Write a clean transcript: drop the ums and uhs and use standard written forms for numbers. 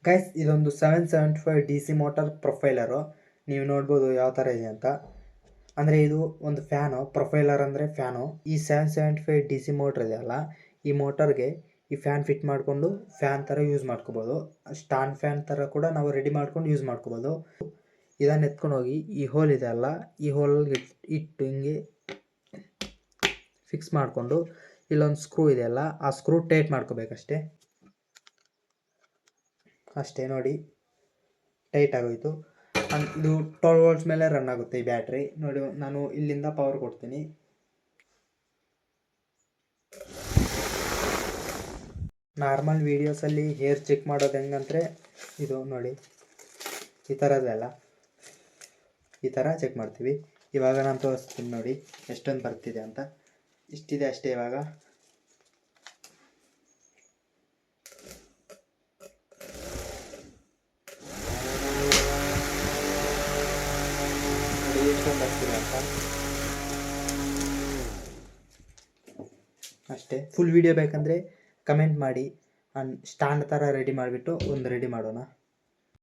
Guys ಇದೊಂದು 775 DC motor ಪ್ರೊಫೈಲರು. ನೀವು ನೋಡ್ಬೋದು ಯಾವ ಥರ ಇದೆ ಅಂತ. ಅಂದರೆ ಇದು ಒಂದು ಫ್ಯಾನು, ಪ್ರೊಫೈಲರ್ ಅಂದರೆ ಫ್ಯಾನು. ಈ 775 DC ಮೋಟ್ರ್ ಇದೆಯಲ್ಲ, ಈ ಮೋಟರ್ಗೆ ಈ ಫ್ಯಾನ್ ಫಿಟ್ ಮಾಡಿಕೊಂಡು ಫ್ಯಾನ್ ಥರ ಯೂಸ್ ಮಾಡ್ಕೋಬೋದು. ಸ್ಟ್ಯಾಂಡ್ ಫ್ಯಾನ್ ಥರ ಕೂಡ ನಾವು ರೆಡಿ ಮಾಡ್ಕೊಂಡು ಯೂಸ್ ಮಾಡ್ಕೋಬೋದು. ಇದನ್ನು ಎತ್ಕೊಂಡು ಹೋಗಿ ಈ ಹೋಲ್ ಇದೆ ಅಲ್ಲ, ಈ ಹೋಲ್ಗೆ ಇಟ್ಟು ಹಿಂಗೆ ಫಿಕ್ಸ್ ಮಾಡಿಕೊಂಡು ಇಲ್ಲೊಂದು ಸ್ಕ್ರೂ ಇದೆಯಲ್ಲ, ಆ ಸ್ಕ್ರೂ ಟೈಟ್ ಮಾಡ್ಕೋಬೇಕಷ್ಟೇ. ಅಷ್ಟೇ ನೋಡಿ, ಟೈಟ್ ಆಗೋಯ್ತು. ಇದು 12 ವೋಲ್ಟ್ಸ್ ಮೇಲೆ ರನ್ ಆಗುತ್ತೆ ಈ ಬ್ಯಾಟ್ರಿ. ನೋಡಿ, ನಾನು ಇಲ್ಲಿಂದ ಪವರ್ ಕೊಡ್ತೀನಿ. ನಾರ್ಮಲ್ ವೀಡಿಯೋಸಲ್ಲಿ ಹೇರ್ ಚೆಕ್ ಮಾಡೋದು ಹೆಂಗಂದರೆ ಇದು ನೋಡಿ, ಈ ಥರದ್ದೆಲ್ಲ ಈ ಥರ ಚೆಕ್ ಮಾಡ್ತೀವಿ. ಇವಾಗ ನಾನು ತೋರಿಸ್ತೀನಿ ನೋಡಿ ಎಷ್ಟೊಂದು ಬರ್ತಿದೆ ಅಂತ. ಇಷ್ಟಿದೆ ಅಷ್ಟೇ. ಇವಾಗ ಎಷ್ಟೊಂದು ಬರ್ತಿದೆ ಅಂತ ಅಷ್ಟೇ. ಫುಲ್ ವಿಡಿಯೋ ಬೇಕಂದರೆ ಕಮೆಂಟ್ ಮಾಡಿ, ಸ್ಟ್ಯಾಂಡ್ ಥರ ರೆಡಿ ಮಾಡಿಬಿಟ್ಟು ಒಂದು ರೆಡಿ ಮಾಡೋಣ.